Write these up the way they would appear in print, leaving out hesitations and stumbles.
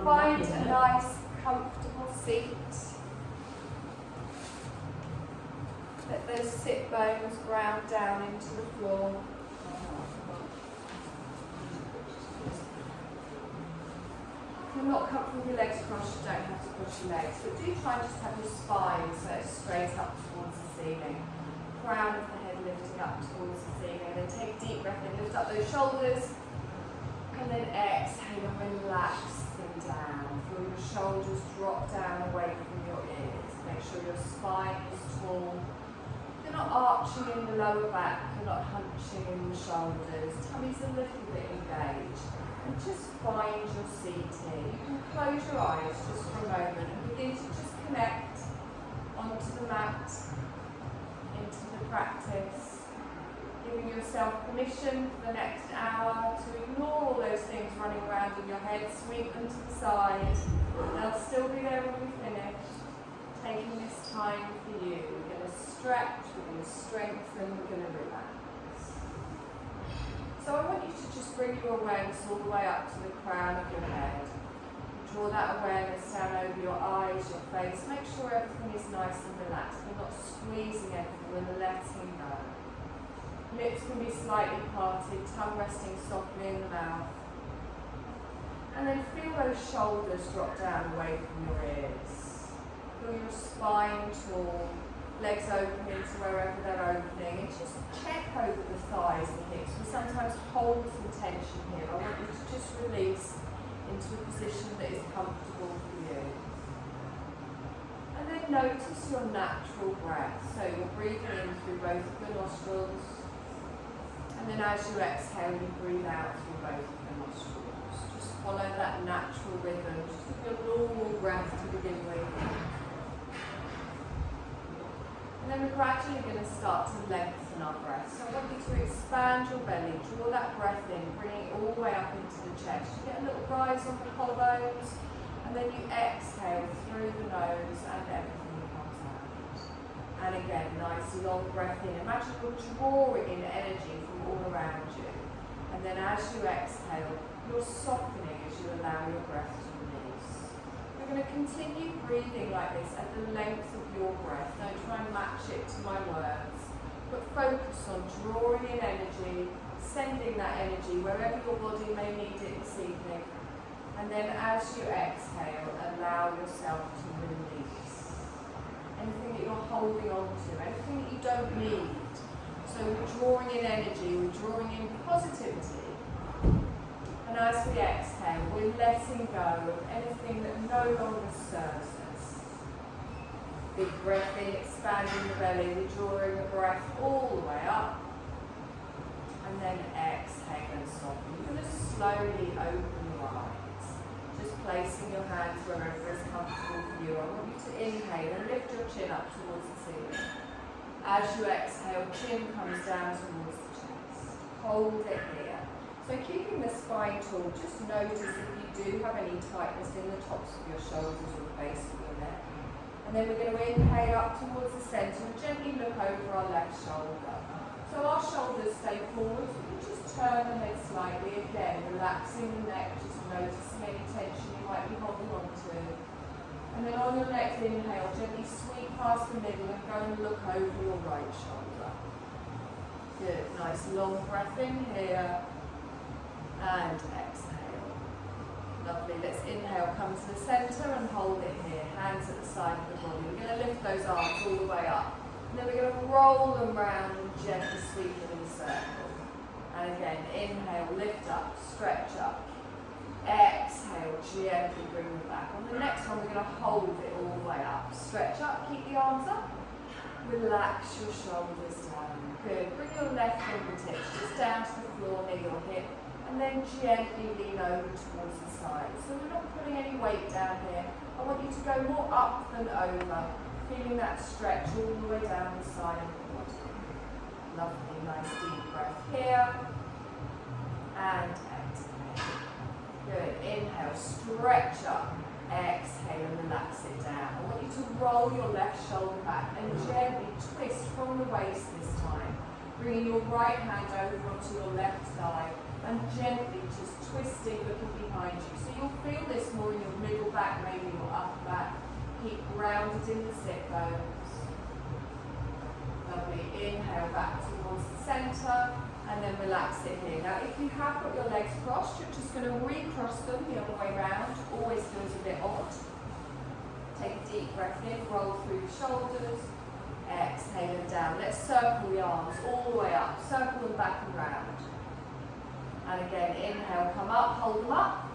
Find a nice, comfortable seat. Let those sit bones ground down into the floor. If you're not comfortable with your legs crossed, you don't have to cross your legs, but do try and just have your spine so it's straight up towards the ceiling. Crown of the head lifting up towards the ceiling. Then take a deep breath in, lift up those shoulders, and then exhale and relax them down. Feel your shoulders drop down away from your ears. Make sure your spine is tall. You're not arching in the lower back, you're not hunching in the shoulders. Tummy's a little bit engaged. And just find your seat here. You can close your eyes just for a moment and begin to just connect onto the mat, into the practice. Giving yourself permission for the next hour to ignore all those things running around in your head, sweep them to the side. They'll still be there when we finish. Taking this time for you. We're going to stretch, we're going to strengthen, we're going to relax. So I want you to just bring your awareness all the way up to the crown of your head. Draw that awareness down over your eyes, your face. Make sure everything is nice and relaxed. We're not squeezing everything, we're letting go. Lips can be slightly parted, tongue resting softly in the mouth. And then feel those shoulders drop down away from your ears. Feel your spine tall, legs open into wherever they're opening. And just check over the thighs and hips. We sometimes hold some tension here. I want you to just release into a position that is comfortable for you. And then notice your natural breath. So you're breathing in through both of the nostrils. And then as you exhale, you breathe out through both of the nostrils. Just follow that natural rhythm, just with your normal breath to begin with. And then we're gradually going to start to lengthen our breath. So I want you to expand your belly, draw that breath in, bring it all the way up into the chest. You get a little rise on the collarbones, and then you exhale through the nose and everything comes out. And again, nice long breath in. Imagine you're drawing in energy from all around you. And then as you exhale, you're softening as you allow your breath to release. We're going to continue breathing like this at the length of your breath. Don't try and match it to my words, but focus on drawing in energy, sending that energy wherever your body may need it this evening. And then as you exhale, allow yourself to release anything that you're holding on to, anything that you don't need. So we're drawing in energy, we're drawing in positivity. And as we exhale, we're letting go of anything that no longer serves us. Big breath in, expanding the belly, we're drawing the breath all the way up. And then exhale and soften. You're going to slowly open your eyes. Just placing your hands wherever is comfortable for you. I want you to inhale and lift your chin up towards the ceiling. As you exhale, chin comes down towards the chest. Hold it here. So keeping the spine tall, just notice if you do have any tightness in the tops of your shoulders or the base of your neck. And then we're going to inhale up towards the centre and gently look over our left shoulder. So our shoulders stay forward, we can just turn the head slightly, again relaxing the neck, just noticing any tension you might be holding on to. And then on your next inhale, gently sweep past the middle and go and look over your right shoulder. Good, nice long breath in here. And exhale. Lovely. Let's inhale, come to the centre and hold it here. Hands at the side of the body. We're going to lift those arms all the way up. And then we're going to roll them round and gently sweep them in a circle. And again, inhale, lift up, stretch up. Exhale, gently bring them back. On the next one, we're going to hold it all the way up. Stretch up, keep the arms up. Relax your shoulders down. Good. Bring your left fingertips just down to the floor near your hip. And then gently lean over towards the side. So we're not putting any weight down here. I want you to go more up than over, feeling that stretch all the way down the side of the body. Lovely, nice deep breath here. And exhale. Good. Inhale, stretch up. Exhale and relax it down. I want you to roll your left shoulder back and gently twist from the waist this time. Bringing your right hand over onto your left thigh and gently just twisting, looking behind you. So you'll feel this more in your middle back, maybe your upper back. Keep grounded in the sit bones. Lovely. Inhale back towards the centre and then relax it here. Now if you have got your legs crossed, you're just going to recross them the other way round. Always feels a bit odd. Take a deep breath in, roll through the shoulders. Exhale and down. Let's circle the arms all the way up. Circle them back and round. And again, inhale, come up, hold them up.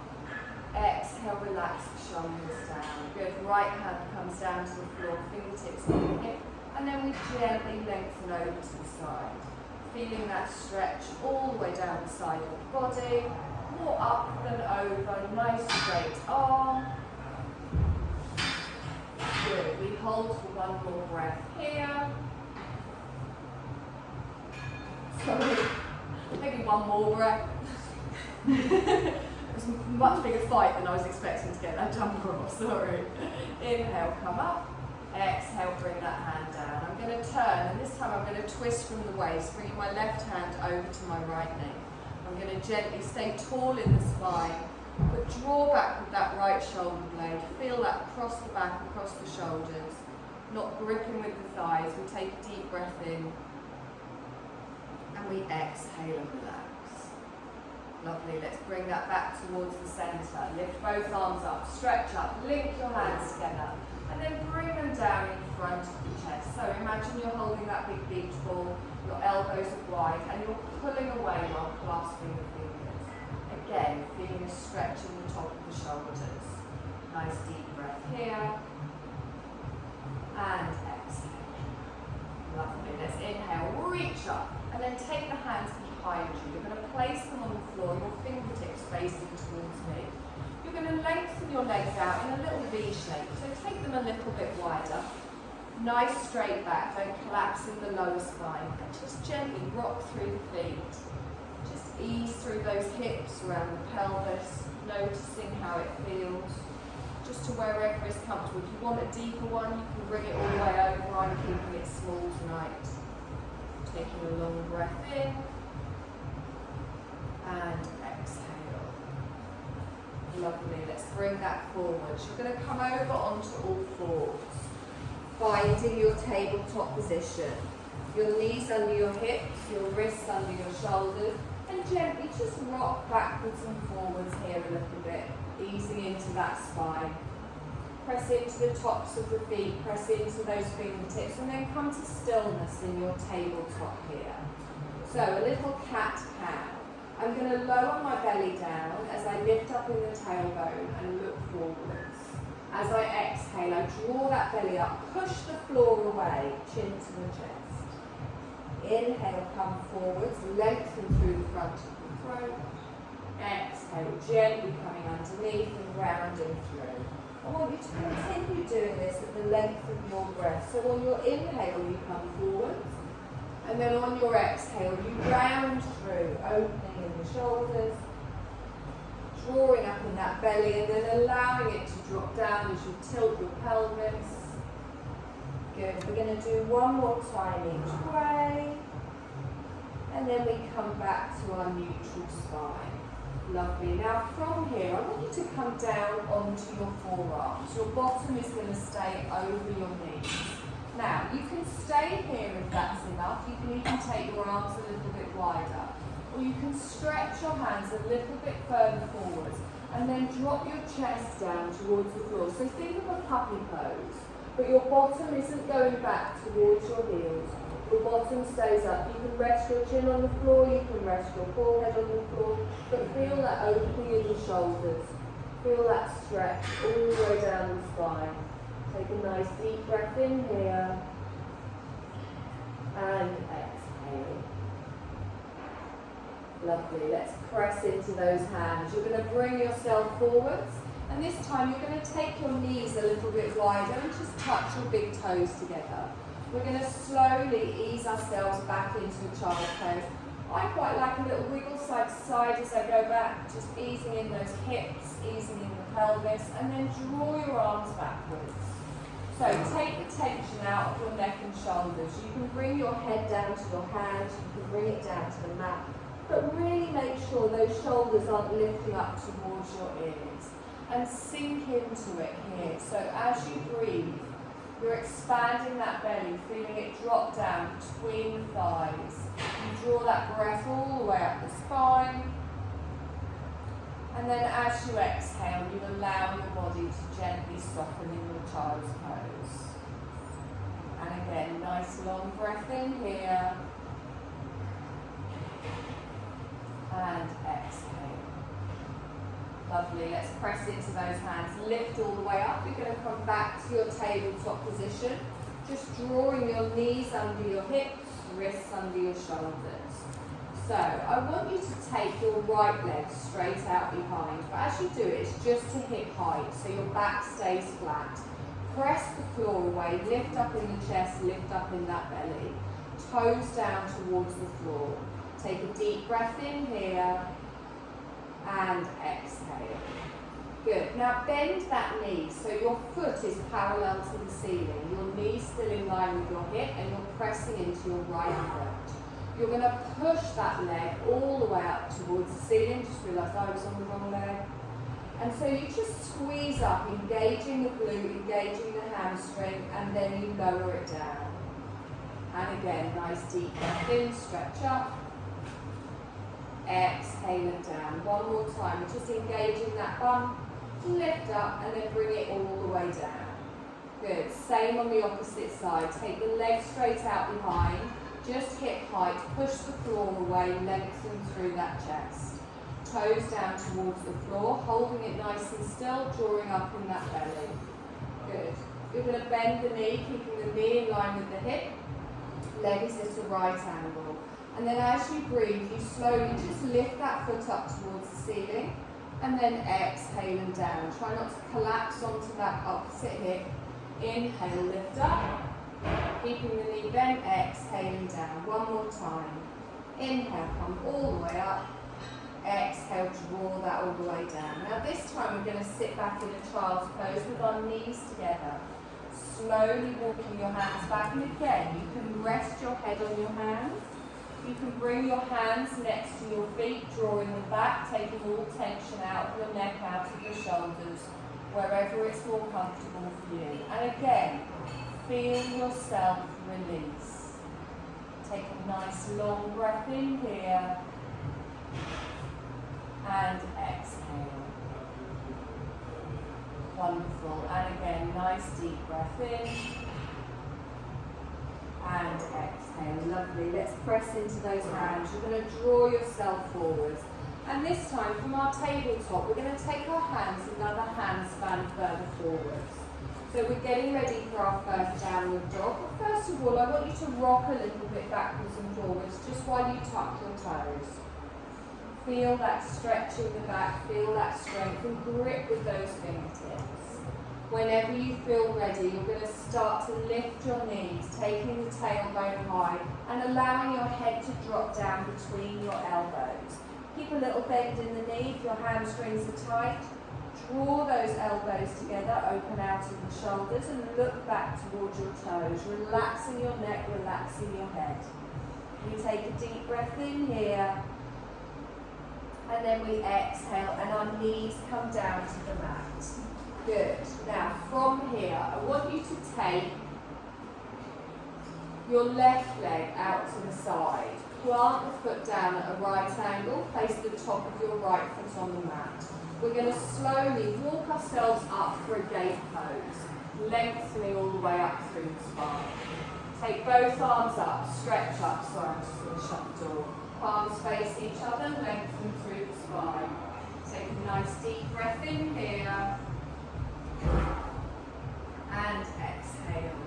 Exhale, relax the shoulders down. Good. Right hand comes down to the floor, fingertips on the hip. And then we gently lengthen over to the side. Feeling that stretch all the way down the side of the body. More up than over. Nice straight arm. Good. We hold for one more breath here. Sorry. Maybe one more breath. It was a much bigger fight than I was expecting to get that jumper off. Sorry. Inhale, come up. Exhale, bring that hand down. I'm going to turn, and this time I'm going to twist from the waist, bringing my left hand over to my right knee. I'm going to gently stay tall in the spine, but draw back with that right shoulder blade. Feel that across the back, across the shoulders. Not gripping with the thighs. We take a deep breath in, and we exhale and relax. Lovely. Let's bring that back towards the centre. Lift both arms up, stretch up, link your hands together. And then bring them down in front of the chest. So imagine you're holding that big beach ball, your elbows are wide, and you're pulling away while clasping the fingers. Again, feeling a stretch in the top of the shoulders. Nice deep breath here. And exhale. Lovely. Let's inhale, reach up, and then take the hands behind you. You're going to place them on the floor, your fingertips facing towards me. You're going to lengthen your legs out in a little V shape, so take them a little bit wider. Nice straight back, don't collapse in the lower spine, and just gently rock through the feet. Just ease through those hips around the pelvis, noticing how it feels, just to wherever is comfortable. If you want a deeper one, you can bring it all the way over. I'm keeping it small tonight. Taking a long breath in, and exhale. Lovely. Let's bring that forward. You're going to come over onto all fours, finding your tabletop position. Your knees under your hips, your wrists under your shoulders, and gently just rock backwards and forwards here a little bit, easing into that spine. Press into the tops of the feet, press into those fingertips, and then come to stillness in your tabletop here. So a little cat-cow. I'm going to lower my belly down as I lift up in the tailbone and look forwards. As I exhale, I draw that belly up, push the floor away, chin to the chest. Inhale, come forwards, lengthen through the front of the throat. Exhale, gently coming underneath and rounding through. I want you to continue doing this at the length of your breath. So on your inhale, you come forwards. And then on your exhale, you round through, opening in the shoulders, drawing up in that belly, and then allowing it to drop down as you tilt your pelvis. Good. We're going to do one more time each way. And then we come back to our neutral spine. Lovely. Now from here, I want you to come down onto your forearms. Your bottom is going to stay over your knees. Now, you can stay here if that's enough. You can even take your arms a little bit wider. Or you can stretch your hands a little bit further forwards and then drop your chest down towards the floor. So think of a puppy pose, but your bottom isn't going back towards your heels. Your bottom stays up. You can rest your chin on the floor, you can rest your forehead on the floor, but feel that opening in the shoulders. Feel that stretch all the way down the spine. Take a nice deep breath in here and exhale. Lovely. Let's press into those hands. You're going to bring yourself forwards, and this time you're going to take your knees a little bit wider and just touch your big toes together. We're going to slowly ease ourselves back into a child's pose. I quite like a little wiggle side to side as I go back, just easing in those hips, easing in the pelvis, and then draw your arms backwards. So take the tension out of your neck and shoulders. You can bring your head down to your hands, you can bring it down to the mat, but really make sure those shoulders aren't lifting up towards your ears. And sink into it here. So as you breathe, you're expanding that belly, feeling it drop down between the thighs. You draw that breath all the way up the spine. And then as you exhale, you allow your body to gently soften in your child's pose. And again, nice long breath in here. And exhale. Lovely, let's press into those hands. Lift all the way up. You're going to come back to your tabletop position. Just drawing your knees under your hips, wrists under your shoulders. So, I want you to take your right leg straight out behind, but as you do it, it's just to hip height, so your back stays flat. Press the floor away, lift up in the chest, lift up in that belly. Toes down towards the floor. Take a deep breath in here, and exhale. Good. Now bend that knee, so your foot is parallel to the ceiling. Your knee's still in line with your hip, and you're pressing into your right foot. You're going to push that leg all the way up towards the ceiling. Just realised I was on the wrong leg. And so you just squeeze up, engaging the glute, engaging the hamstring, and then you lower it down. And again, nice deep breath in, stretch up. Exhale it down. One more time, just engaging that bum. Lift up and then bring it all the way down. Good. Same on the opposite side. Take the leg straight out behind. Just hip height, push the floor away, lengthen through that chest. Toes down towards the floor, holding it nice and still, drawing up in that belly. Good. You're going to bend the knee, keeping the knee in line with the hip. Leg is at a right angle. And then as you breathe, you slowly just lift that foot up towards the ceiling. And then exhale and down. Try not to collapse onto that opposite hip. Inhale, lift up. Keeping the knee bent, exhaling down. One more time. Inhale, come all the way up. Exhale, draw that all the way down. Now this time we're going to sit back in a child's pose with our knees together. Slowly walking your hands back, and again, you can rest your head on your hands. You can bring your hands next to your feet, drawing them back, taking all tension out of your neck, out of your shoulders, wherever it's more comfortable for you. And again, feel yourself release. Take a nice long breath in here and exhale. Wonderful. And again, nice deep breath in and exhale. Lovely. Let's press into those hands. You're going to draw yourself forward. And this time, from our tabletop, we're going to take our hands another handspan further forwards. So we're getting ready for our first downward dog. But first of all, I want you to rock a little bit backwards and forwards just while you tuck your toes. Feel that stretch in the back, feel that strength, and grip with those fingertips. Whenever you feel ready, you're going to start to lift your knees, taking the tailbone high and allowing your head to drop down between your elbows. Keep a little bend in the knee if your hamstrings are tight. Draw those elbows together, open out of the shoulders and look back towards your toes, relaxing your neck, relaxing your head. We take a deep breath in here, and then we exhale and our knees come down to the mat. Good. Now from here, I want you to take your left leg out to the side. Plant the foot down at a right angle, place the top of your right foot on the mat. We're going to slowly walk ourselves up for a gate pose, lengthening all the way up through the spine. Take both arms up, stretch up. Sorry, I'm just going to shut the door. Palms face each other, lengthen through the spine. Take a nice deep breath in here. And exhale.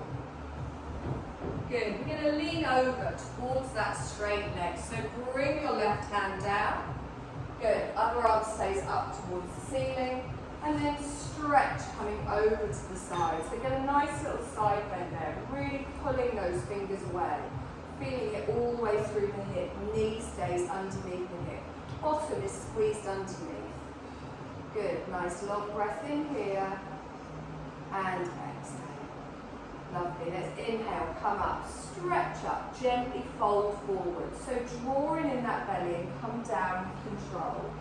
Good. We're going to lean over towards that straight leg. So bring your left hand down. Good. Other arm stays up towards the ceiling. And then stretch coming over to the sides. So get a nice little side bend there. Really pulling those fingers away. Feeling it all the way through the hip. Knee stays underneath the hip. Bottom is squeezed underneath. Good. Nice long breath in here. And exhale. Lovely. Let's inhale, come up, stretch up, gently fold forward. So drawing in that belly and come down with control,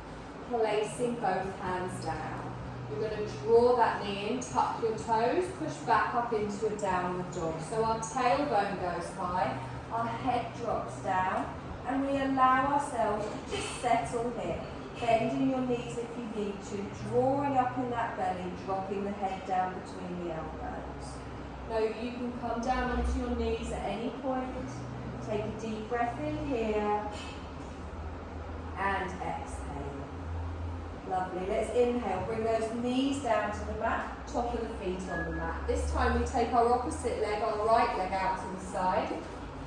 placing both hands down. You're going to draw that knee in, tuck your toes, push back up into a downward dog. So our tailbone goes high, our head drops down, and we allow ourselves to just settle here. Bending your knees if you need to, drawing up in that belly, dropping the head down between the elbows. Now you can come down onto your knees at any point. Take a deep breath in here, and exhale. Lovely. Let's inhale. Bring those knees down to the mat, top of the feet on the mat. This time we take our opposite leg, our right leg out to the side,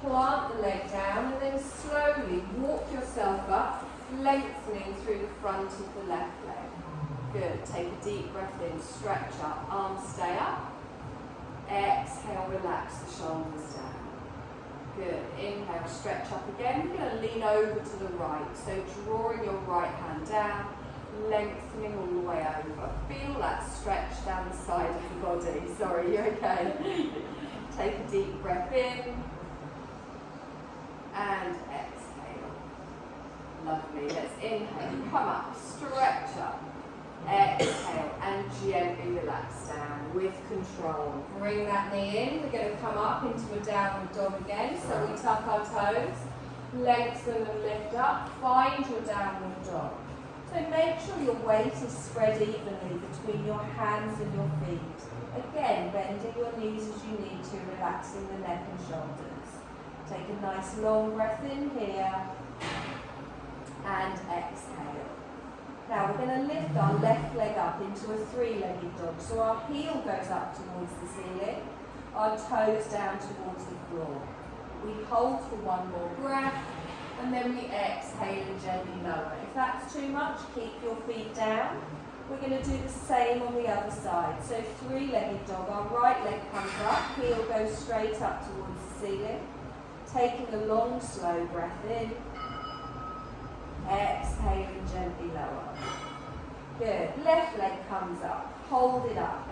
plant the leg down, and then slowly walk yourself up, lengthening through the front of the left leg. Good. Take a deep breath in, stretch up, arms stay up. Exhale, relax the shoulders down. Good. Inhale, stretch up again. We're going to lean over to the right. So drawing your right hand down, lengthening all the way over. Feel that stretch down the side of the body. Sorry, you're okay. Take a deep breath in. And exhale. Lovely. Let's inhale. Come up. Stretch up. Exhale. And gently relax down with control. Bring that knee in. We're going to come up into a downward dog again. So we tuck our toes. Lengthen and lift up. Find your downward dog. So make sure your weight is spread evenly between your hands and your feet. Again, bending your knees as you need to, relaxing the neck and shoulders. Take a nice long breath in here and exhale. Now we're going to lift our left leg up into a three-legged dog. So our heel goes up towards the ceiling, our toes down towards the floor. We hold for one more breath. And then we exhale and gently lower. If that's too much, keep your feet down. We're going to do the same on the other side. So three-legged dog, our right leg comes up, heel goes straight up towards the ceiling. Taking a long, slow breath in. Exhale and gently lower. Good. Left leg comes up, hold it up.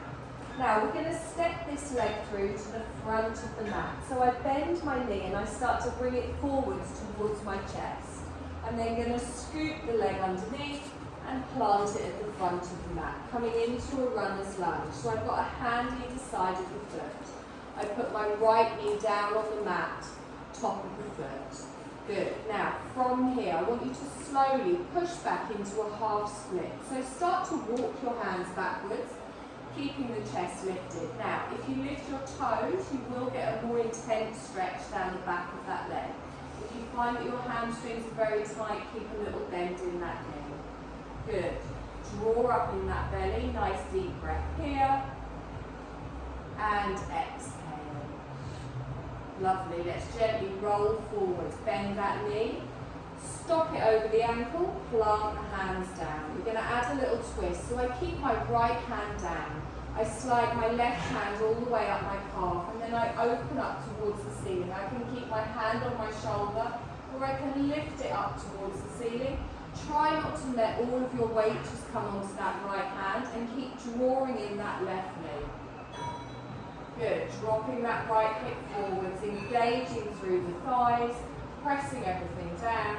Now we're going to step this leg through to the front of the mat. So I bend my knee and I start to bring it forwards towards my chest. I'm then going to scoop the leg underneath and plant it at the front of the mat, coming into a runner's lunge. So I've got a hand either side of the foot. I put my right knee down on the mat, top of the foot. Good. Now from here I want you to slowly push back into a half split. So start to walk your hands backwards, keeping the chest lifted. Now, if you lift your toes, you will get a more intense stretch down the back of that leg. If you find that your hamstrings are very tight, keep a little bend in that knee. Good. Draw up in that belly, nice deep breath here. And exhale. Lovely. Let's gently roll forwards. Bend that knee. Stop it over the ankle, plant the hands down. We're going to add a little twist. So I keep my right hand down. I slide my left hand all the way up my calf, and then I open up towards the ceiling. I can keep my hand on my shoulder, or I can lift it up towards the ceiling. Try not to let all of your weight just come onto that right hand, and keep drawing in that left knee. Good. Dropping that right hip forwards, engaging through the thighs, pressing everything down,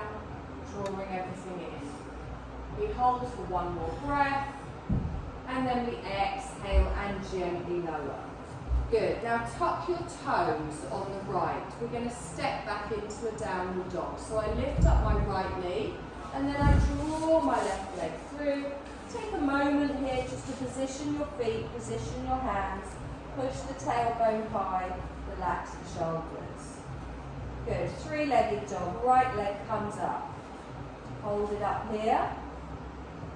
drawing everything in. We hold for one more breath, and then we exhale and gently lower. Good. Now tuck your toes on the right. We're going to step back into a downward dog. So I lift up my right knee, and then I draw my left leg through. Take a moment here just to position your feet, position your hands, push the tailbone high, relax the shoulders. Good. Three-legged dog. Right leg comes up. Hold it up here.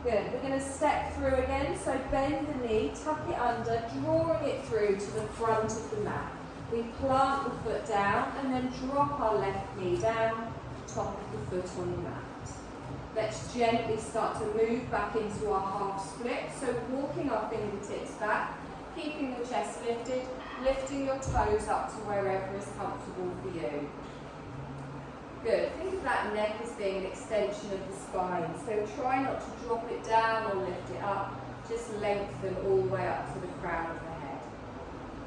Good. We're going to step through again. So bend the knee, tuck it under, drawing it through to the front of the mat. We plant the foot down and then drop our left knee down, top of the foot on the mat. Let's gently start to move back into our half split. So walking our fingertips back, keeping the chest lifted, lifting your toes up to wherever is comfortable for you. Good. Think of that neck as being an extension of the spine. So try not to drop it down or lift it up. Just lengthen all the way up to the crown of the head.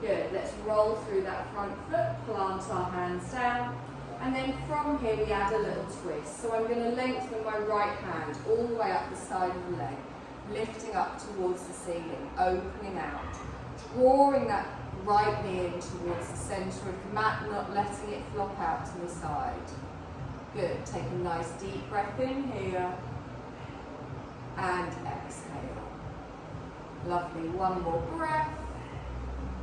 Good, let's roll through that front foot, plant our hands down, and then from here we add a little twist. So I'm going to lengthen my right hand all the way up the side of the leg, lifting up towards the ceiling, opening out, drawing that right knee in towards the centre of the mat, not letting it flop out to the side. Good, take a nice deep breath in here, and exhale. Lovely, one more breath.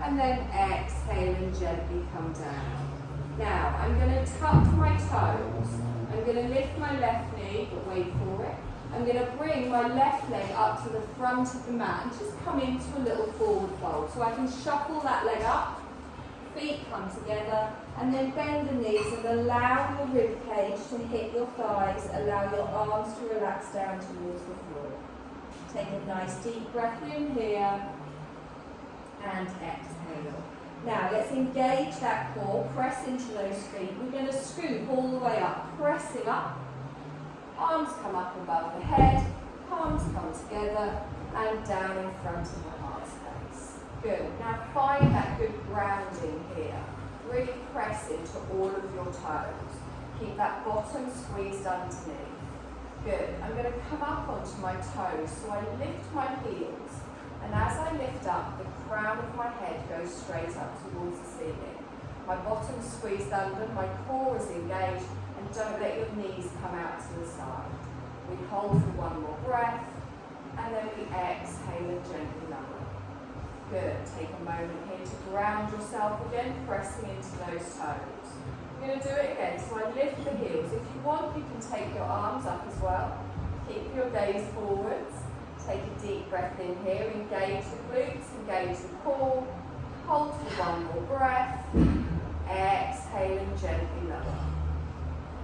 And then exhale and gently come down. Now, I'm going to tuck my toes. I'm going to lift my left knee, but wait for it. I'm going to bring my left leg up to the front of the mat and just come into a little forward fold. So I can shuffle that leg up, feet come together, and then bend the knees and allow your rib cage to hit your thighs, allow your arms to relax down towards the floor. Take a nice deep breath in here, and exhale. Now let's engage that core, press into those feet. We're going to scoop all the way up, pressing up. Arms come up above the head, palms come together, and down in front of the heart space. Good. Now find that good grounding here. Really press into all of your toes. Keep that bottom squeezed underneath. Good. I'm going to come up onto my toes, so I lift my heels. And as I lift up, the crown of my head goes straight up towards the ceiling. My bottom's squeezed under, my core is engaged, and don't let your knees come out to the side. We hold for one more breath, and then we exhale and gently lower. Good. Take a moment here to ground yourself again, pressing into those toes. I'm going to do it again, so I lift the heels. If you want, you can take your arms up as well. Keep your gaze forwards. Take a deep breath in here, engage the glutes, engage the core, hold for one more breath, exhale and gently lower.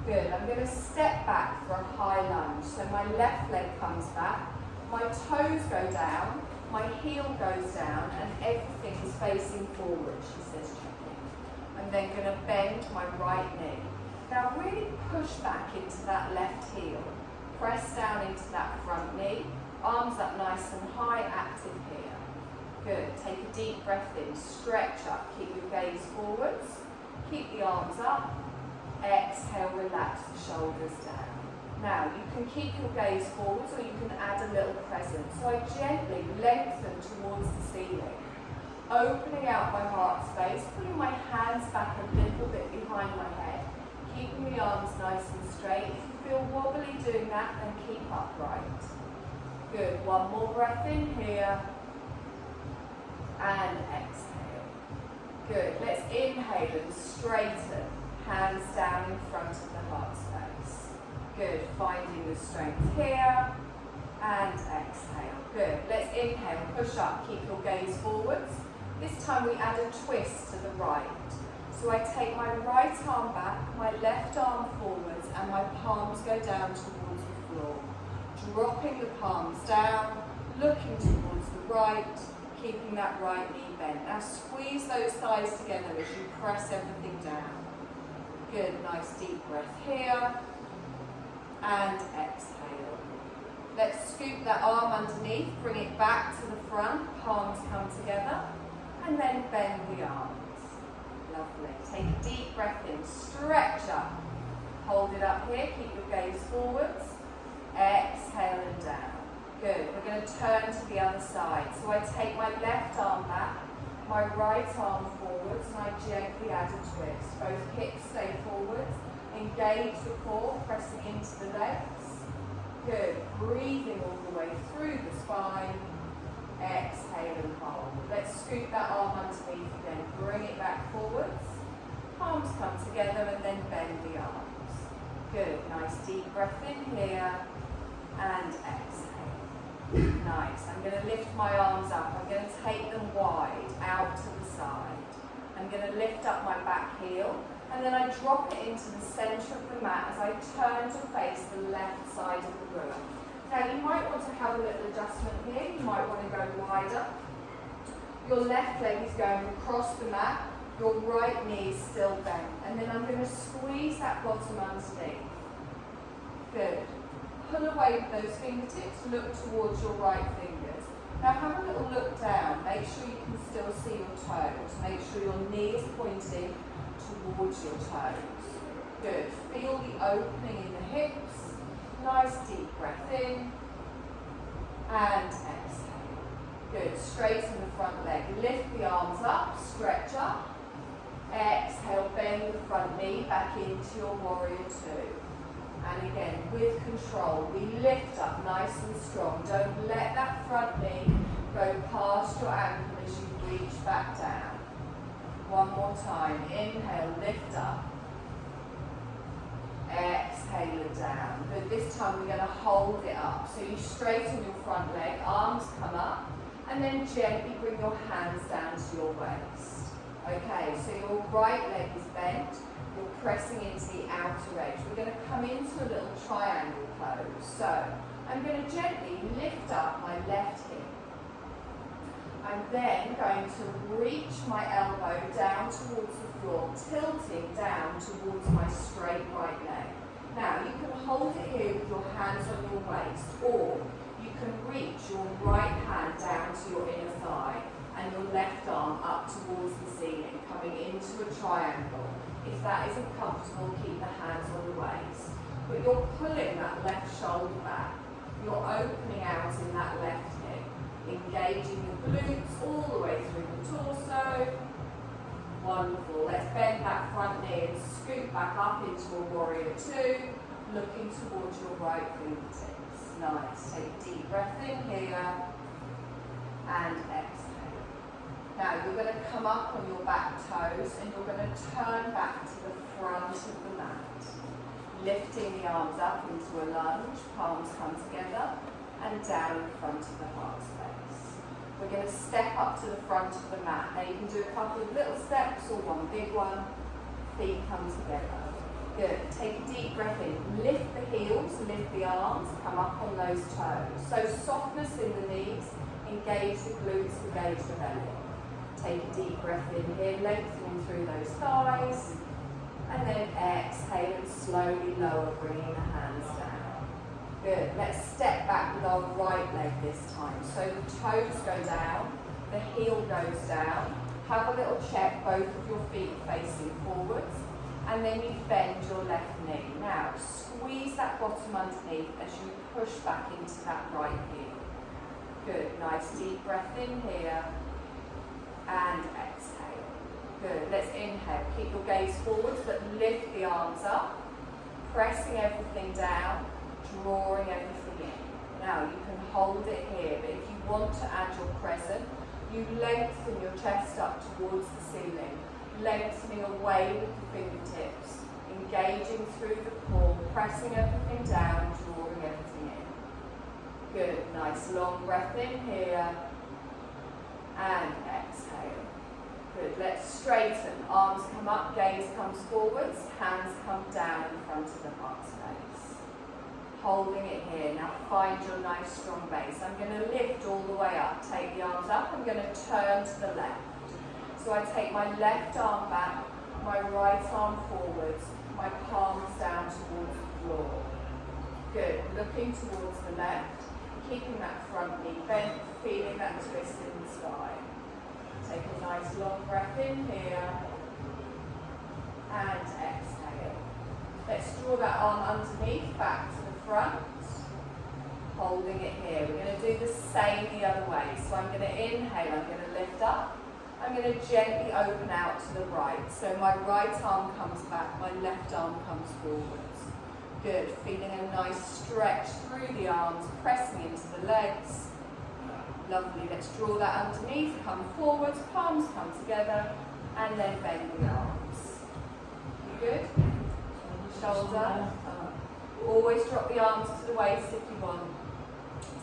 Good, I'm going to step back for a high lunge, so my left leg comes back, my toes go down, my heel goes down, and everything is facing forward, she says checking. I'm then going to bend my right knee. Now really push back into that left heel, press down into that front knee, arms up nice and high, active here. Good. Take a deep breath in, stretch up, keep your gaze forwards, keep the arms up, exhale, relax the shoulders down. Now you can keep your gaze forwards or you can add a little presence. So I gently lengthen towards the ceiling, opening out my heart space, pulling my hands back a little bit behind my head, keeping the arms nice and straight. If you feel wobbly doing that, then keep upright. Good, one more breath in here, and exhale. Good, let's inhale and straighten, hands down in front of the heart space. Good, finding the strength here, and exhale. Good, let's inhale, push up, keep your gaze forwards. This time we add a twist to the right. So I take my right arm back, my left arm forwards, and my palms go down towards the floor. Dropping the palms down, looking towards the right, keeping that right knee bent. Now squeeze those thighs together as you press everything down. Good, nice deep breath here, and exhale. Let's scoop that arm underneath, bring it back to the front, palms come together, and then bend the arms. Lovely. Take a deep breath in, stretch up, hold it up here, keep your gaze forwards. Exhale and down. Good. We're going to turn to the other side. So I take my left arm back, my right arm forwards, and I gently add a twist. Both hips stay forwards. Engage the core, pressing into the legs. Good. Breathing all the way through the spine. Exhale and hold. Let's scoop that arm underneath again. Bring it back forwards. Palms come together and then bend the arms. Good. Nice deep breath in here. And exhale. Nice. I'm going to lift my arms up. I'm going to take them wide out to the side. I'm going to lift up my back heel and then I drop it into the centre of the mat as I turn to face the left side of the room. Now you might want to have a little adjustment here. You might want to go wider. Your left leg is going across the mat. Your right knee is still bent. And then I'm going to squeeze that bottom underneath. Good. Pull away with those fingertips, look towards your right fingers. Now have a little look down. Make sure you can still see your toes. Make sure your knee is pointing towards your toes. Good. Feel the opening in the hips. Nice deep breath in. And exhale. Good. Straighten the front leg. Lift the arms up. Stretch up. Exhale. Bend the front knee back into your warrior two. And again, with control, we lift up nice and strong. Don't let that front knee go past your ankle as you reach back down. One more time. Inhale, lift up. Exhale it down. But this time we're going to hold it up. So you straighten your front leg, arms come up, and then gently bring your hands down to your waist. Okay, so your right leg is bent. You're pressing into the outer edge. We're going to come into a little triangle pose. So I'm going to gently lift up my left hip. I'm then going to reach my elbow down towards the floor, tilting down towards my straight right leg. Now you can hold it here with your hands on your waist, or you can reach your right hand down to your inner thigh and your left arm up towards the ceiling, coming into a triangle. If that isn't comfortable, keep the hands on the waist. But you're pulling that left shoulder back. You're opening out in that left hip, engaging the glutes all the way through the torso. Wonderful. Let's bend that front knee and scoot back up into a warrior two, looking towards your right fingertips. Nice. Take a deep breath in here and exhale. Now you're going to come up on your back toes and you're going to turn back to the front of the mat. Lifting the arms up into a lunge, palms come together and down in front of the heart space. We're going to step up to the front of the mat. Now you can do a couple of little steps or one big one. Feet come together. Good. Take a deep breath in. Lift the heels, lift the arms, come up on those toes. So softness in the knees, engage the glutes, engage the belly. Take a deep breath in here, lengthening through those thighs. And then exhale and slowly lower, bringing the hands down. Good. Let's step back with our right leg this time. So the toes go down, the heel goes down. Have a little check, both of your feet facing forwards. And then you bend your left knee. Now, squeeze that bottom underneath as you push back into that right heel. Good. Nice deep breath in here. And exhale. Good. Let's inhale. Keep your gaze forwards, but lift the arms up. Pressing everything down, drawing everything in. Now, you can hold it here, but if you want to add your crescent, you lengthen your chest up towards the ceiling. Lengthening away with the fingertips, engaging through the core, pressing everything down, drawing everything in. Good, nice long breath in here, and exhale. Good, let's straighten, arms come up, gaze comes forwards, hands come down in front of the heart space. Holding it here, now find your nice strong base. I'm going to lift all the way up, take the arms up, I'm going to turn to the left. So I take my left arm back, my right arm forwards, my palms down towards the floor. Good, looking towards the left, keeping that front knee bent, feeling that twist in the spine. Take a nice long breath in here, and exhale. Let's draw that arm underneath, back to the front, holding it here. We're going to do the same the other way. So I'm going to inhale, I'm going to lift up. I'm going to gently open out to the right. So my right arm comes back, my left arm comes forwards. Good. Feeling a nice stretch through the arms, pressing into the legs. Lovely. Let's draw that underneath, come forwards, palms come together, and then bend the arms. You good? Shoulder. Always drop the arms to the waist if you want.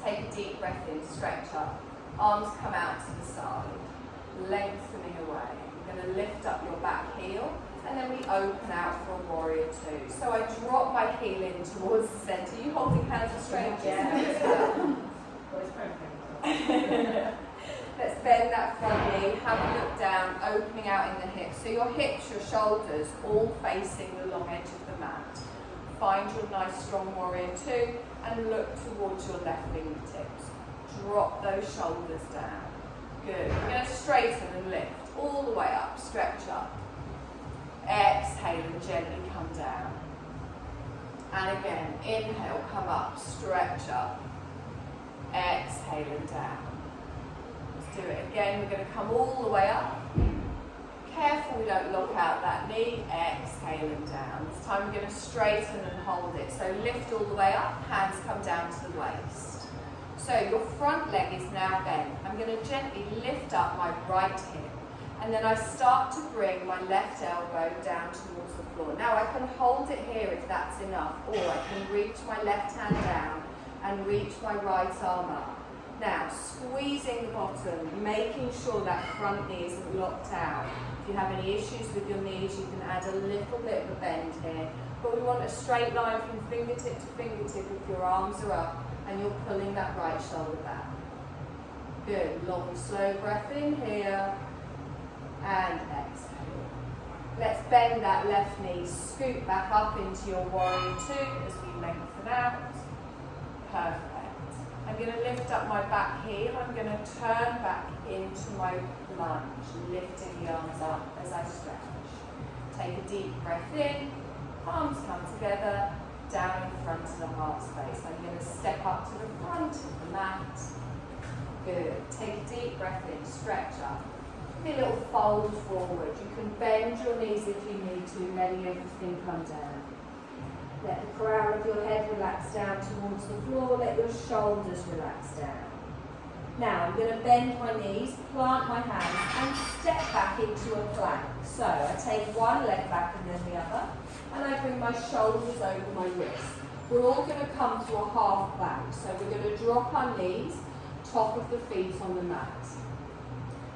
Take a deep breath in, stretch up. Arms come out to the side. Lengthening away. You're going to lift up your back heel and then we open out for a warrior two. So I drop my heel in towards the centre. You holding hands for strength? Yeah. Let's bend that front knee, have a look down, opening out in the hips. So your hips, your shoulders, all facing the long edge of the mat. Find your nice strong warrior two and look towards your left fingertips. drop those shoulders down. Good. We're going to straighten and lift all the way up, stretch up. Exhale and gently come down. And again, inhale, come up, stretch up. Exhale and down. Let's do it again. We're going to come all the way up. Careful we don't lock out that knee. Exhale and down. This time we're going to straighten and hold it. So lift all the way up, hands come down to the waist. So your front leg is now bent. I'm going to gently lift up my right hip. And then I start to bring my left elbow down towards the floor. Now I can hold it here if that's enough, or I can reach my left hand down and reach my right arm up. Now, squeezing the bottom, making sure that front knee isn't locked out. If you have any issues with your knees, you can add a little bit of a bend here. But we want a straight line from fingertip to fingertip if your arms are up and you're pulling that right shoulder back. Good, long, slow breath in here. And exhale. Let's bend that left knee, scoot back up into your warrior two as we lengthen out. Perfect. I'm going to lift up my back heel. I'm going to turn back into my lunge, lifting the arms up as I stretch. Take a deep breath in, palms come together, down in front of the heart space. I'm going to step up to the front of the mat. Good. Take a deep breath in, stretch up. A little fold forward. You can bend your knees if you need to, letting everything come down. Let the crown of your head relax down towards the floor. Let your shoulders relax down. Now I'm going to bend my knees, plant my hands and step back into a plank. So I take one leg back and then the other, and I bring my shoulders over my wrists. We're all going to come to a half plank. So we're going to drop our knees, top of the feet on the mat.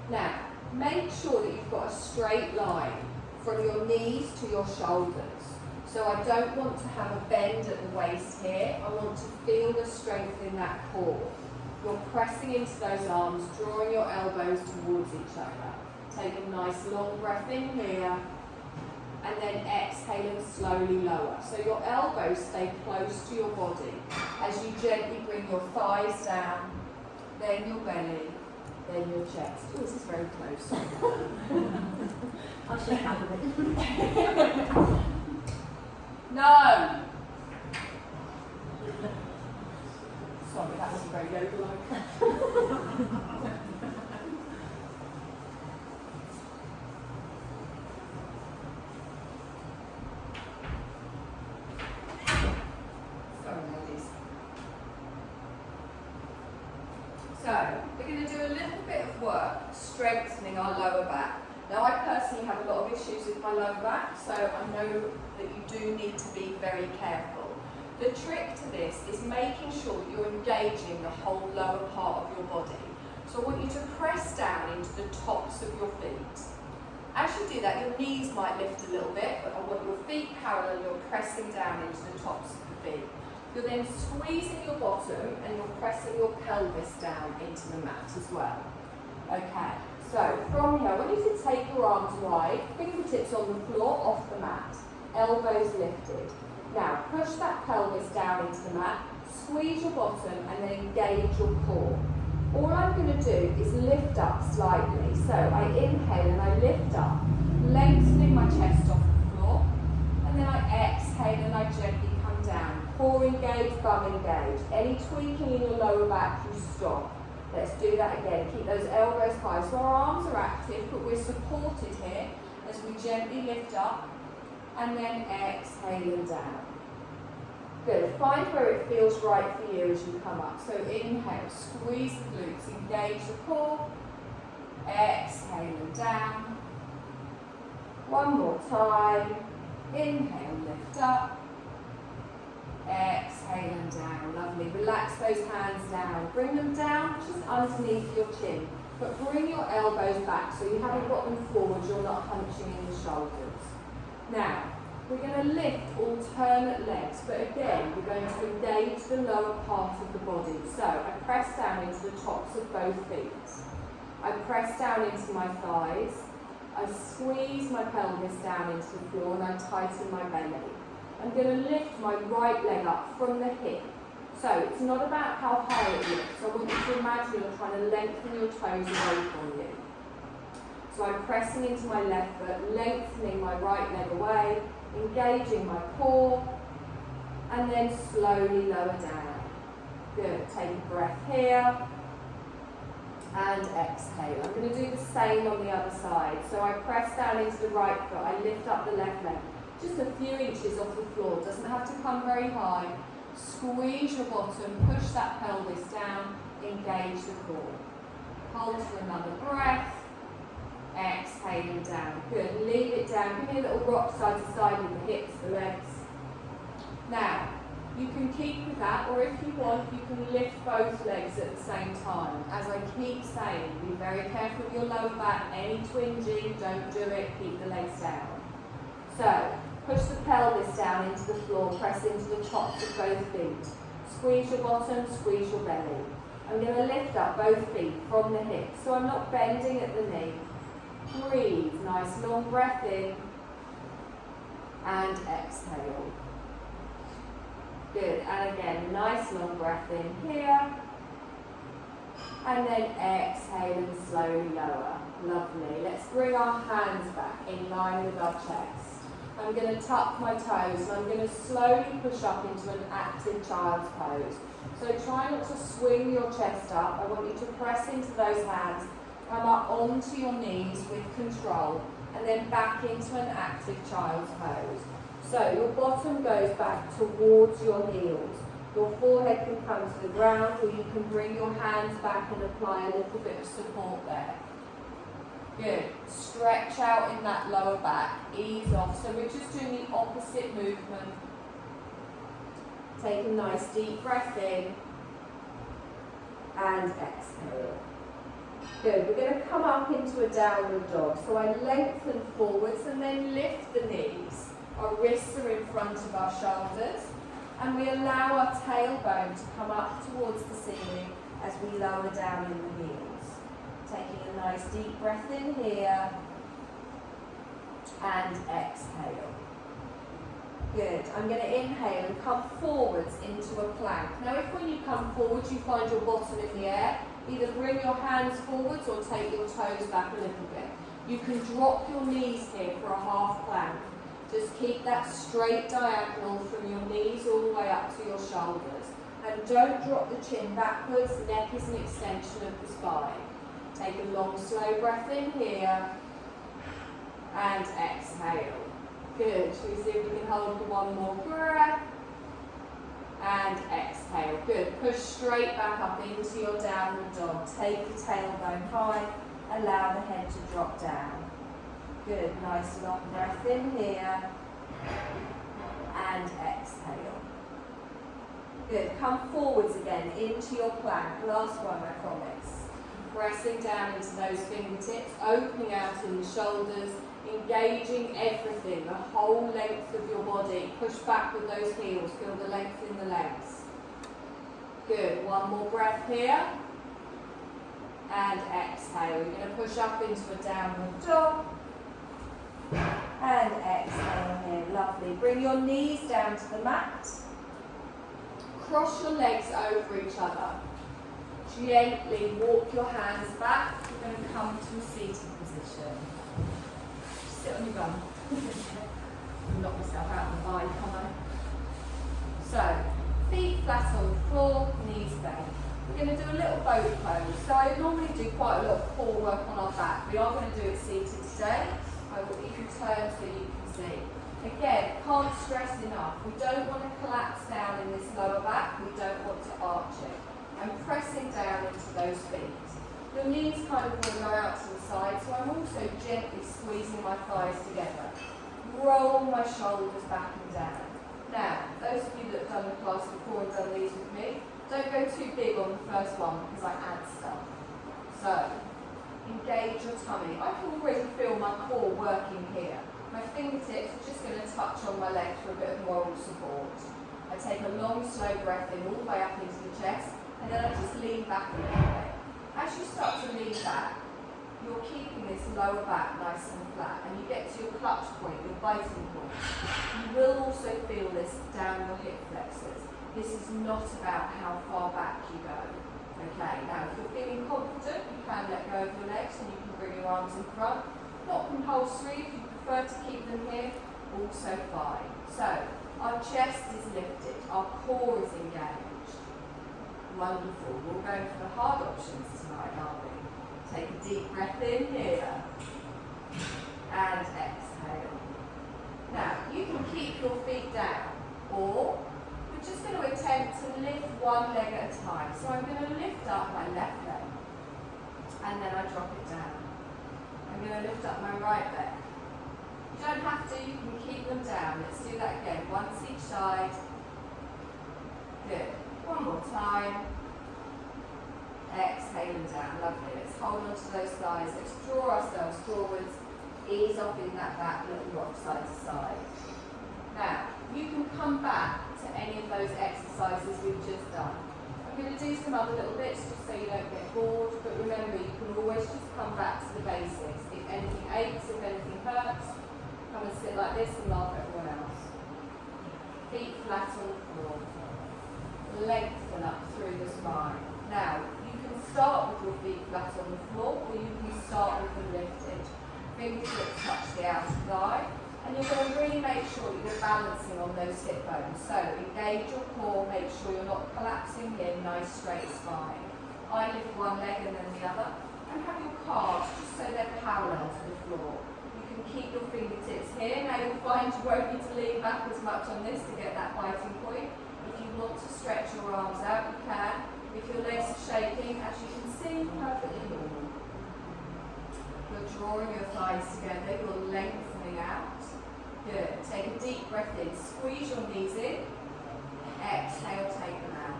Now, make sure that you've got a straight line from your knees to your shoulders. So I don't want to have a bend at the waist here. I want to feel the strength in that core. You're pressing into those arms, drawing your elbows towards each other. Take a nice long breath in here, and then exhale and slowly lower. So your elbows stay close to your body as you gently bring your thighs down, then your belly, then your chest. Oh, this is very close. I'll shake out of it. No! Sorry, that wasn't very yoga-like. Sorry, ladies. So, we're going to do a little bit of work strengthening our lower back. Now, I personally have a lot of issues with my lower back, so I know that you do need to be very careful. The trick to this is making sure that you're engaging the whole lower part of your body. So I want you to press down into the tops of your feet. As you do that, your knees might lift a little bit, but I want your feet parallel, you're pressing down into the tops of the feet. You're then squeezing your bottom and you're pressing your pelvis down into the mat as well. Okay. So, from here, I want you to take your arms wide, fingertips on the floor, off the mat, elbows lifted. Now, push that pelvis down into the mat, squeeze your bottom, and then engage your core. All I'm going to do is lift up slightly. So, I inhale and I lift up, lengthening my chest off the floor, and then I exhale and I gently come down. Core engaged, bum engaged. Any tweaking in your lower back, you stop. Let's do that again. Keep those elbows high. So our arms are active, but we're supported here as we gently lift up and then exhale and down. Good. Find where it feels right for you as you come up. So inhale, squeeze the glutes, engage the core. Exhale and down. One more time. Inhale, lift up. Exhale and down. Lovely. Relax those hands down. Bring them down just underneath your chin. But bring your elbows back so you haven't got them forward, you're not hunching in the shoulders. Now, we're going to lift alternate legs, but again, we're going to engage the lower part of the body. So, I press down into the tops of both feet. I press down into my thighs. I squeeze my pelvis down into the floor and I tighten my belly. I'm going to lift my right leg up from the hip, So it's not about how high it lifts. I want you to imagine you're trying to lengthen your toes away from you. So I'm pressing into my left foot, lengthening my right leg away, engaging my core, and then slowly lower down. Good. Take a breath here. And exhale. I'm going to do the same on the other side. So I press down into the right foot, I lift up the left leg. Just a few inches off the floor, doesn't have to come very high. Squeeze your bottom, push that pelvis down, engage the core. Hold for another breath. Exhaling down. Good. Leave it down. Give me a little rock side to side with the hips, the legs. Now, you can keep with that, or if you want, you can lift both legs at the same time. As I keep saying, be very careful with your lower back. Any twinging, don't do it. Keep the legs down. So, push the pelvis down into the floor, press into the tops of both feet. Squeeze your bottom, squeeze your belly. I'm going to lift up both feet from the hips, so I'm not bending at the knee. Breathe, nice long breath in, and exhale. Good, and again, nice long breath in here, and then exhale and slowly lower. Lovely. Let's bring our hands back in line with our chest. I'm going to tuck my toes, and I'm going to slowly push up into an active child's pose. So try not to swing your chest up. I want you to press into those hands, come up onto your knees with control, and then back into an active child's pose. So your bottom goes back towards your heels. Your forehead can come to the ground, or you can bring your hands back and apply a little bit of support there. Good. Stretch out in that lower back. Ease off. So we're just doing the opposite movement. Take a nice deep breath in and exhale. Good. We're going to come up into a downward dog. So I lengthen forwards and then lift the knees. Our wrists are in front of our shoulders, and we allow our tailbone to come up towards the ceiling as we lower down in the heels. Taking a nice deep breath in here, and exhale. Good. I'm going to inhale and come forwards into a plank. Now if when you come forwards you find your bottom in the air, either bring your hands forwards or take your toes back a little bit. You can drop your knees here for a half plank. Just keep that straight diagonal from your knees all the way up to your shoulders. And don't drop the chin backwards, neck is an extension of the spine. Take a long, slow breath in here, and exhale. Good. Shall we see if we can hold for one more breath? And exhale. Good. Push straight back up into your downward dog. Take the tailbone high, allow the head to drop down. Good, nice long breath in here, and exhale. Good, come forwards again into your plank. Last one, I promise. Pressing down into those fingertips, opening out in the shoulders, engaging everything, the whole length of your body. Push back with those heels, feel the length in the legs. Good, one more breath here, and exhale. You're going to push up into a downward dog. And exhale here, lovely. Bring your knees down to the mat. Cross your legs over each other. Gently walk your hands back. You're going to come to a seated position. Sit on your bum. Knock myself out of the bike, can't I? So, feet flat on the floor, knees bent. We're going to do a little boat pose. So I normally do quite a lot of core work on our back. We are going to do it seated today. I will even turn so you can see. Again, can't stress enough. We don't want to collapse down in this lower back. We don't want to arch it. I'm pressing down into those feet. The knees kind of want to go out to the side, so I'm also gently squeezing my thighs together. Roll my shoulders back and down. Now, those of you that have done the class before and done these with me, don't go too big on the first one because I add stuff. So, engage your tummy. I can already feel my core working here. My fingertips are just going to touch on my legs for a bit of moral support. I take a long, slow breath in all the way up into the chest, and then I just lean back a little bit. As you start to lean back, you're keeping this lower back nice and flat, and you get to your clutch point, your biting point. You will also feel this down your hip flexors. This is not about how far back you go. Okay, now if you're feeling confident, you can let go of your legs and you can bring your arms in front. Not compulsory, if you prefer to keep them here, also fine. So, our chest is lifted, our core is engaged. Wonderful, we're going for the hard options tonight, aren't we? Take a deep breath in here. And exhale. Now, you can keep your feet down, or we're just going to attempt to lift one leg at a time. So I'm going to lift up my left leg, and then I drop it down. I'm going to lift up my right leg. You don't have to, you can keep them down. Let's do that again, once each side. Good. One more time. Exhale and down, lovely. Let's hold on to those thighs. Let's draw ourselves forwards. Ease off in that back, little rock side to side. Now, you can come back to any of those exercises we've just done. I'm going to do some other little bits just so you don't get bored, but remember you can always just come back to the basics. If anything aches, if anything hurts, come and sit like this and laugh at everyone else. Feet flat on the floor. Lengthen up through the spine. Now, you can start with your feet flat on the floor, or you can start with them lifted. Fingertips touch the outer thigh, and you're going to really make sure that you're balancing on those hip bones. So engage your core, make sure you're not collapsing here, nice straight spine. I lift one leg and then the other, and have your calves just so they're parallel to the floor. You can keep your fingertips here. Now you'll find you won't need to lean back as much on this to get that biting point. If you want to stretch your arms out, you can. If your legs are shaking, as you can see, perfectly normal. You're drawing your thighs together, you're lengthening out. Good. Take a deep breath in. Squeeze your knees in. Exhale, take them out.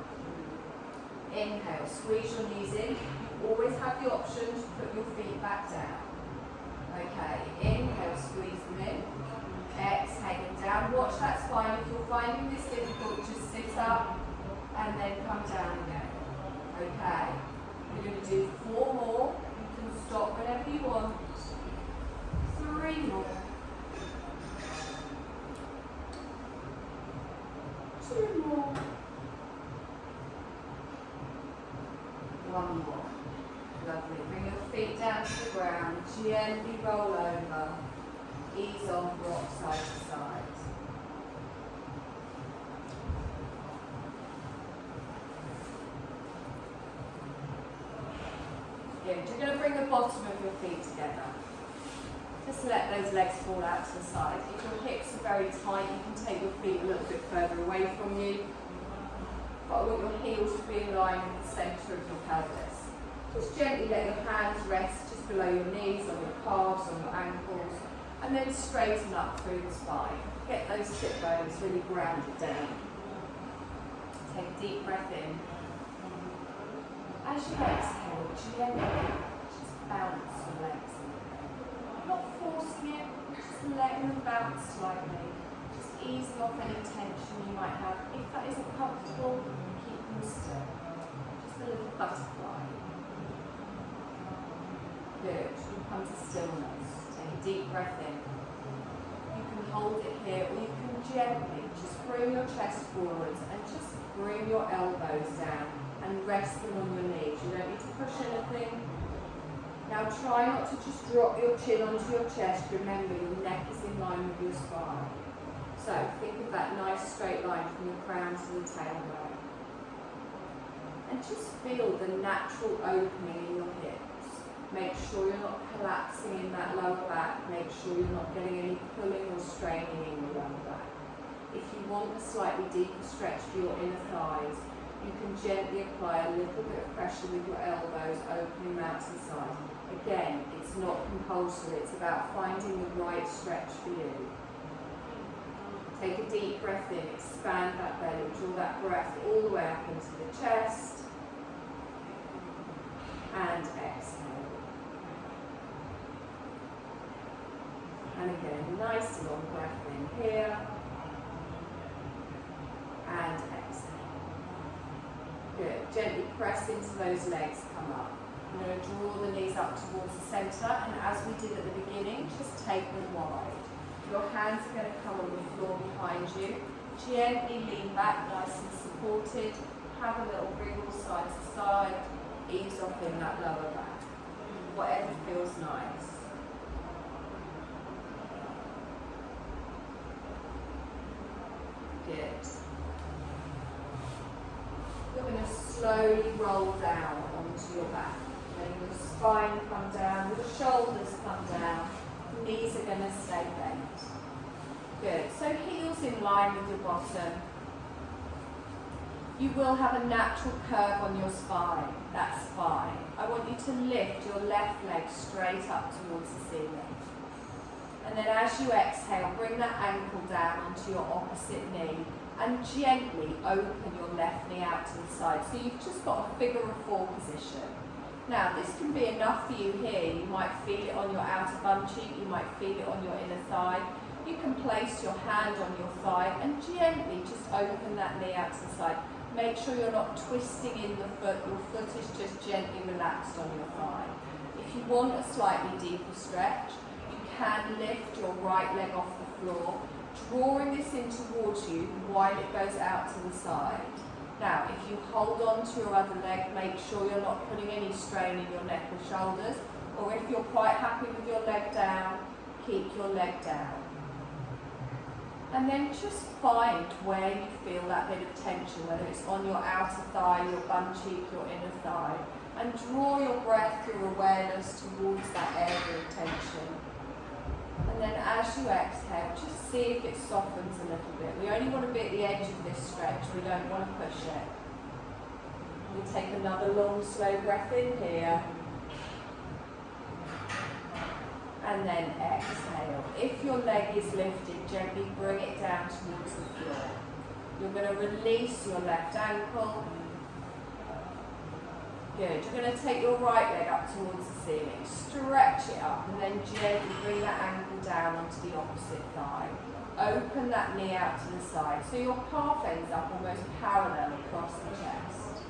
Inhale, squeeze your knees in. You always have the option to put your feet back down. Okay, inhale, squeeze them in. Exhale them down. Watch that spine. If you're finding this difficult, just sit up and then come down again. Okay, we're going to do 4 more. Stop whenever you want. 3 more. 2 more. 1 more. Lovely. Bring your feet down to the ground. Gently roll over. Ease off, rock side to side. Good. You're going to bring the bottom of your feet together. Just let those legs fall out to the side. If your hips are very tight, you can take your feet a little bit further away from you. But I want your heels to be in line with the centre of your pelvis. Just gently let your hands rest just below your knees, on your calves, on your ankles, and then straighten up through the spine. Get those hip bones really grounded down. Take a deep breath in. As you exhale, gently just bounce your legs. Not forcing it, just letting them bounce slightly. Just easing off any tension you might have. If that isn't comfortable, keep them still. Just a little butterfly. Good. Come to stillness. Take a deep breath in. You can hold it here, or you can gently just bring your chest forwards and just bring your elbows down and rest them on your knees. You don't need to push anything. Now try not to just drop your chin onto your chest. Remember, your neck is in line with your spine. So think of that nice straight line from the crown to the tailbone. And just feel the natural opening in your hips. Make sure you're not collapsing in that lower back. Make sure you're not getting any pulling or straining in your lower back. If you want a slightly deeper stretch for your inner thighs, you can gently apply a little bit of pressure with your elbows, opening them out to the side. Again, it's not compulsory, it's about finding the right stretch for you. Take a deep breath in, expand that belly, draw that breath all the way up into the chest, and exhale. And again, nice long breath in here, and exhale. Good. Gently press into those legs, come up. I'm going to draw the knees up towards the centre, and as we did at the beginning, just take them wide. Your hands are going to come on the floor behind you. Gently lean back, nice and supported. Have a little wriggle side to side. Ease off in that lower back. Whatever feels nice. Good. You're going to slowly roll down onto your back. Letting your spine come down, your shoulders come down. Knees are going to stay bent. Good. So heels in line with your bottom. You will have a natural curve on your spine. That's fine. I want you to lift your left leg straight up towards the ceiling. And then as you exhale, bring that ankle down onto your opposite knee and gently open your left knee out to the side. So you've just got a figure of four position. Now this can be enough for you here. You might feel it on your outer bum cheek, you might feel it on your inner thigh. You can place your hand on your thigh and gently just open that knee out to the side. Make sure you're not twisting in the foot, your foot is just gently relaxed on your thigh. If you want a slightly deeper stretch, you can lift your right leg off the floor, drawing this in towards you while it goes out to the side. Now, if you hold on to your other leg, make sure you're not putting any strain in your neck or shoulders, or if you're quite happy with your leg down, keep your leg down. And then just find where you feel that bit of tension, whether it's on your outer thigh, your bum cheek, your inner thigh, and draw your breath, your awareness towards that area of tension. And then as you exhale, just see if it softens a little bit. We only want to be at the edge of this stretch, we don't want to push it. We take another long, slow breath in here. And then exhale. If your leg is lifted, gently bring it down towards the floor. You're going to release your left ankle. Good. You're going to take your right leg up towards the ceiling. Stretch it up and then gently bring that ankle down onto the opposite thigh. Open that knee out to the side so your calf ends up almost parallel across the chest.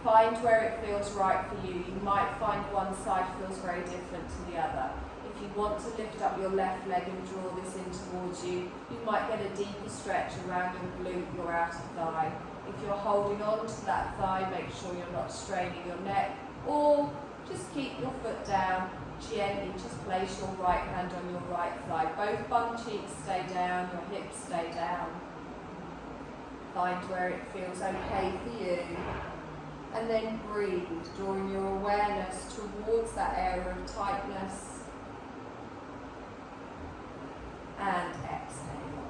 Find where it feels right for you. You might find one side feels very different to the other. If you want to lift up your left leg and draw this in towards you, you might get a deeper stretch around your glute, your outer thigh. If you're holding on to that thigh, make sure you're not straining your neck, or just keep your foot down, gently just place your right hand on your right thigh. Both bum cheeks stay down, your hips stay down. Find where it feels okay for you. And then breathe, drawing your awareness towards that area of tightness. And exhale.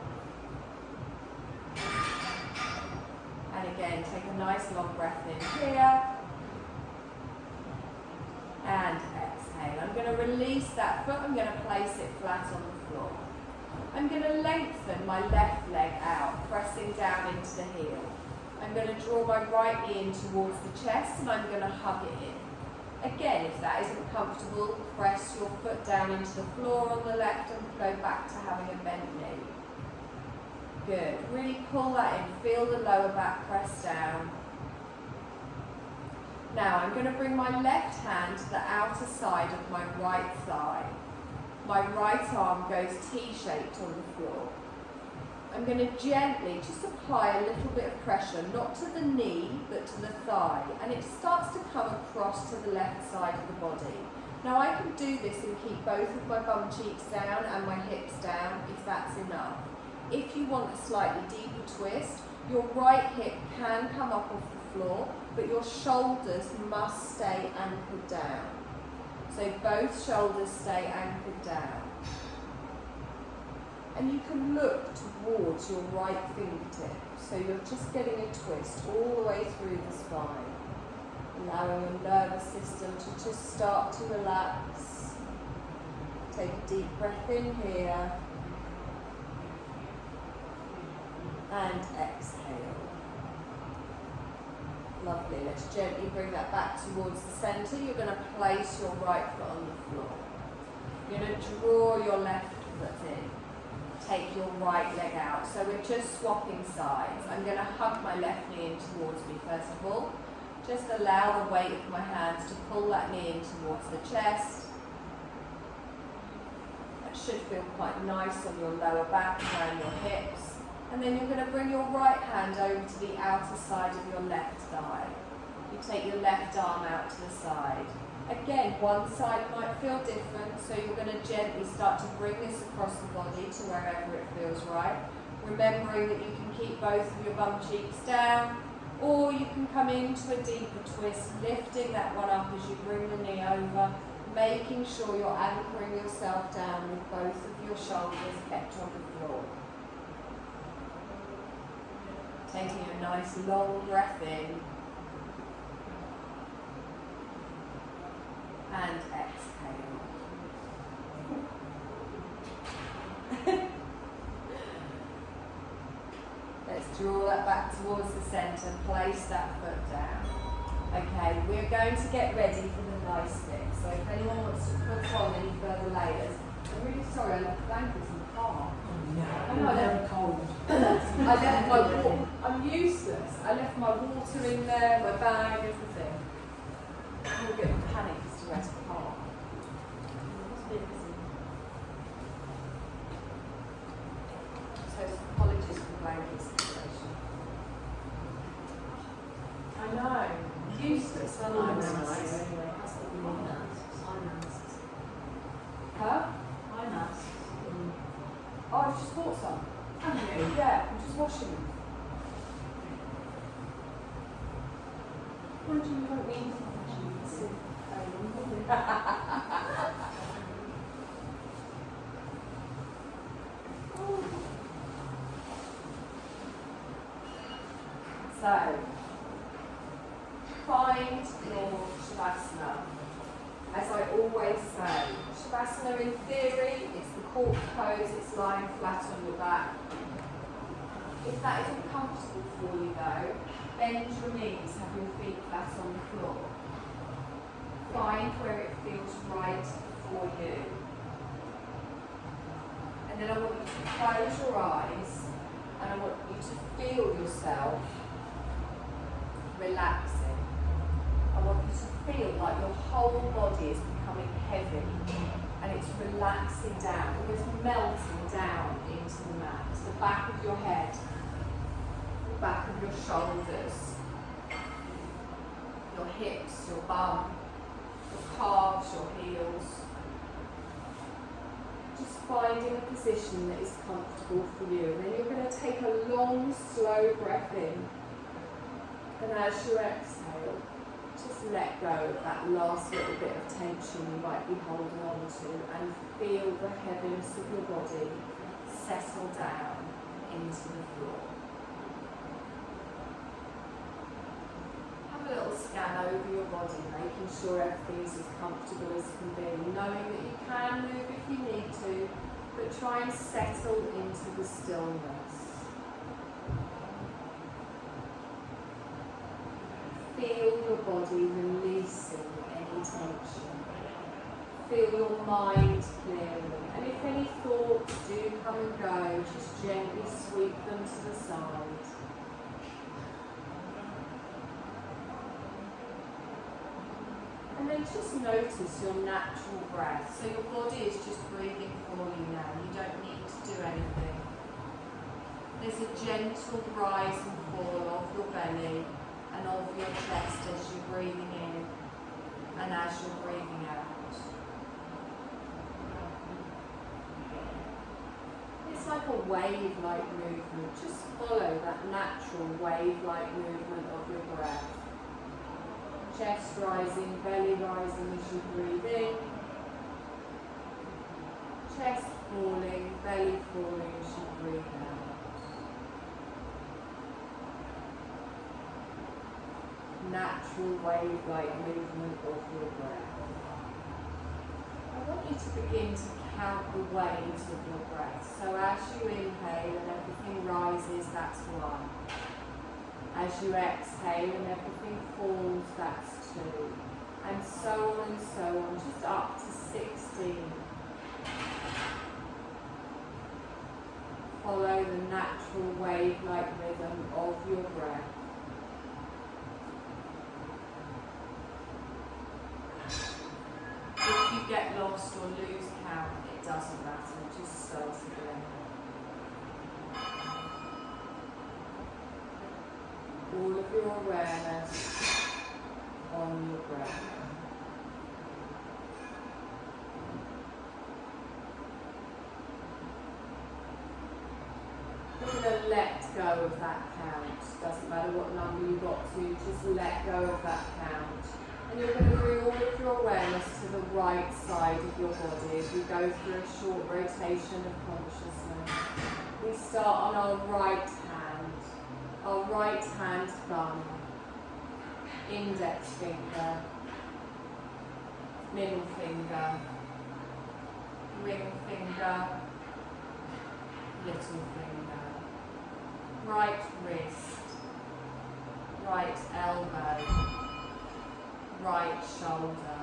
And again, take a nice long breath in here. And exhale. I'm going to release that foot. I'm going to place it flat on the floor. I'm going to lengthen my left leg out, pressing down into the heel. I'm going to draw my right knee in towards the chest and I'm going to hug it in. Again, if that isn't comfortable, press your foot down into the floor on the left and go back to having a bent knee. Good. Really pull that in. Feel the lower back press down. Now I'm going to bring my left hand to the outer side of my right thigh. My right arm goes T-shaped on the floor. I'm going to gently just apply a little bit of pressure, not to the knee, but to the thigh. And it starts to come across to the left side of the body. Now I can do this and keep both of my bum cheeks down and my hips down, if that's enough. If you want a slightly deeper twist, your right hip can come up off the floor, but your shoulders must stay anchored down. So both shoulders stay anchored down. And you can look towards your right fingertip. So you're just getting a twist all the way through the spine. Allowing your nervous system to just start to relax. Take a deep breath in here. And exhale. Lovely. Let's gently bring that back towards the center. You're going to place your right foot on the floor. You're going to draw your left foot in. Take your right leg out. So we're just swapping sides. I'm going to hug my left knee in towards me first of all. Just allow the weight of my hands to pull that knee in towards the chest. That should feel quite nice on your lower back and around your hips. And then you're going to bring your right hand over to the outer side of your left thigh. You take your left arm out to the side. Again, one side might feel different, so you're going to gently start to bring this across the body to wherever it feels right. Remembering that you can keep both of your bum cheeks down, or you can come into a deeper twist, lifting that one up as you bring the knee over, making sure you're anchoring yourself down with both of your shoulders kept on the floor. Taking a nice long breath in and exhale. Let's draw that back towards the centre, place that foot down. Okay, we're going to get ready for the nice stick. So if anyone wants to put on any further layers, I'm really sorry I left blankets in the car. Yeah, I know, very cold. I left my water. I'm useless. I left my water in there, my bag, everything. I'm a bit of a panic as to where to park. So apologies for the blanket situation. I know. Useless. I know. Nice. Anyway, that's what we need. Eye masks. Huh? Eye masks. Oh, I've just bought some. Have you? Yeah, I'm just washing them. Mind you, you don't need to actually sit So, find your Shavasana. As I always say, Shavasana in theory, it's the corpse pose, it's lying flat on your back. If that isn't comfortable for you though, bend your knees, have your feet flat on the floor. Find where it feels right for you. And then I want you to close your eyes and I want you to feel yourself relaxing. I want you to feel like your whole body is becoming heavy and it's relaxing down, almost melting down into the mat. The back of your head, the back of your shoulders, your hips, your bum, your calves, your heels. Just finding a position that is comfortable for you. And then you're going to take a long, slow breath in. And as you exhale, just let go of that last little bit of tension you might be holding on to and feel the heaviness of your body settle down into the floor. Have a little scan over your body, making sure everything is as comfortable as can be, knowing that you can move if you need to, but try and settle into the stillness. Feel your body releasing any tension. Feel your mind clearing. And if any thoughts do come and go, just gently sweep them to the side. And then just notice your natural breath. So your body is just breathing for you now. You don't need to do anything. There's a gentle rise and fall of your belly and of your chest as you're breathing in and as you're breathing out. It's like a wave-like movement. Just follow that natural wave-like movement of your breath. Chest rising, belly rising as you breathe in. Chest falling, belly falling as you breathe out. Natural wave-like movement of your breath. I want you to begin to count the waves of your breath. So as you inhale and everything rises, that's 1. As you exhale and everything falls, that's 2. And so on, just up to 16. Follow the natural wave-like rhythm of your breath. If you get lost or lose count, it doesn't matter, just start again. of your awareness on your breath. You're going to let go of that count. Doesn't matter what number you got to, just let go of that count. And you're going to bring all of your awareness to the right side of your body as we go through a short rotation of consciousness. We start on our right hand thumb, index finger, middle finger, ring finger, little finger, right wrist, right elbow, right shoulder,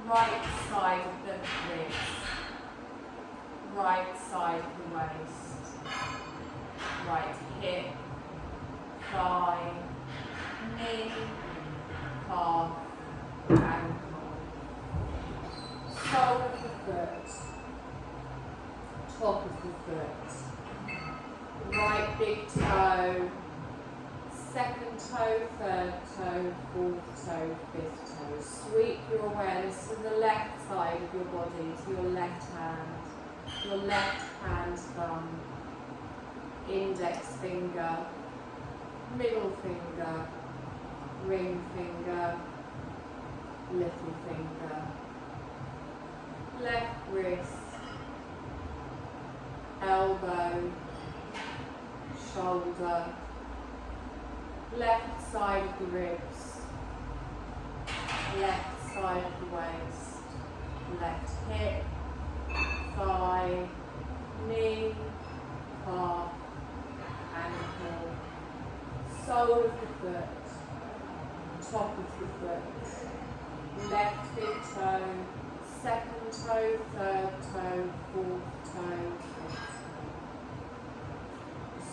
right side of the wrist, right side of the waist, right hip, thigh, knee, calf, ankle, sole of the foot, top of the foot, right big toe, second toe, third toe, fourth toe, fifth toe. Sweep your awareness to the left side of your body, to your left hand thumb, index finger, middle finger, ring finger, little finger, left wrist, elbow, shoulder, left side of the ribs, left side of the waist, left hip, thigh, knee, calf, ankle, sole of the foot, top of the foot, left big toe, second toe, third toe, fourth toe, fifth toe.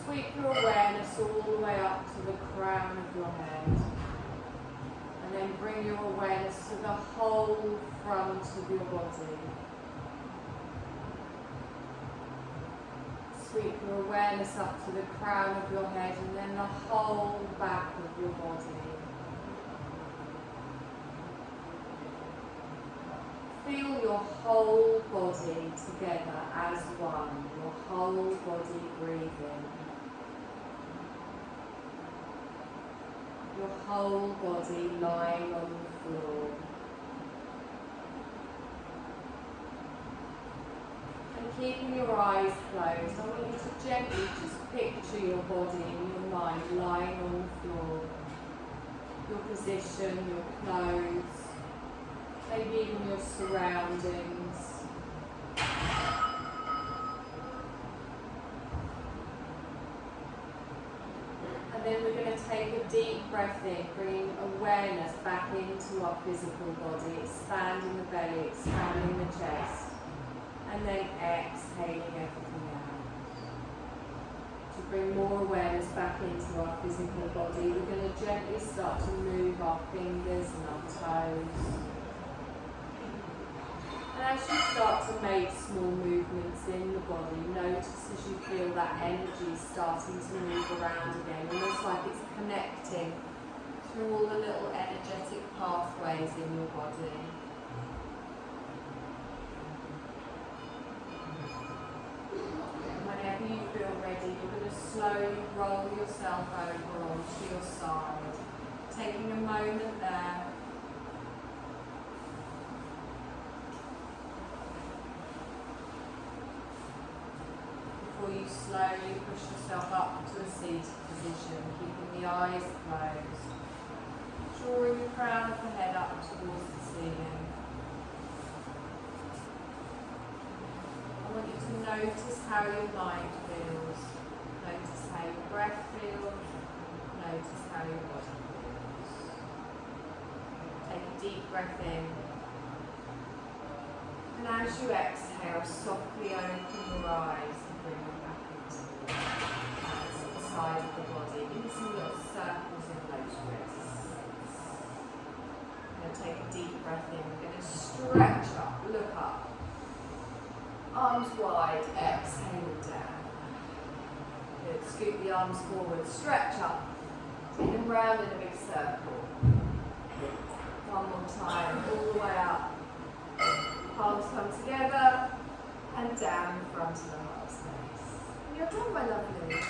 Sweep your awareness all the way up to the crown of your head. And then bring your awareness to the whole front of your body. Sweep your awareness up to the crown of your head and then the whole back of your body. Feel your whole body together as one, your whole body breathing. Your whole body lying on the floor. And keeping your eyes closed, I want you to gently just picture your body in your mind lying on the floor. Your position, your clothes, maybe even your surroundings. And then we're going to take a deep breath in, bringing awareness back into our physical body, expanding the belly, expanding the chest, and then exhaling everything out. To bring more awareness back into our physical body, we're going to gently start to move our fingers and our toes. And as you start to make small movements in the body, notice as you feel that energy starting to move around again, almost like it's connecting through all the little energetic pathways in your body. And whenever you feel ready, you're going to slowly roll yourself over onto your side, taking a moment there. Before you slowly push yourself up to a seated position, keeping the eyes closed, drawing the crown of the head up towards the ceiling. I want you to notice how your mind feels, notice how your breath feels, notice how your body feels. Take a deep breath in. And as you exhale, softly open your eyes. Bring them back into the side of the body. Give me some little circles in those wrists. Now take a deep breath in. We're going to stretch up, look up. Arms wide, exhale down. Good. Scoop the arms forward, stretch up. Take them round in a big circle. One more time, all the way up. Palms come together and down in front of the heart space. And you're done, my lovelies.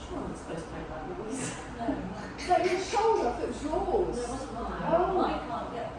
Sure, I'm supposed to make that noise. No, your shoulder, if it was yours. No, it wasn't mine. Oh. I can't get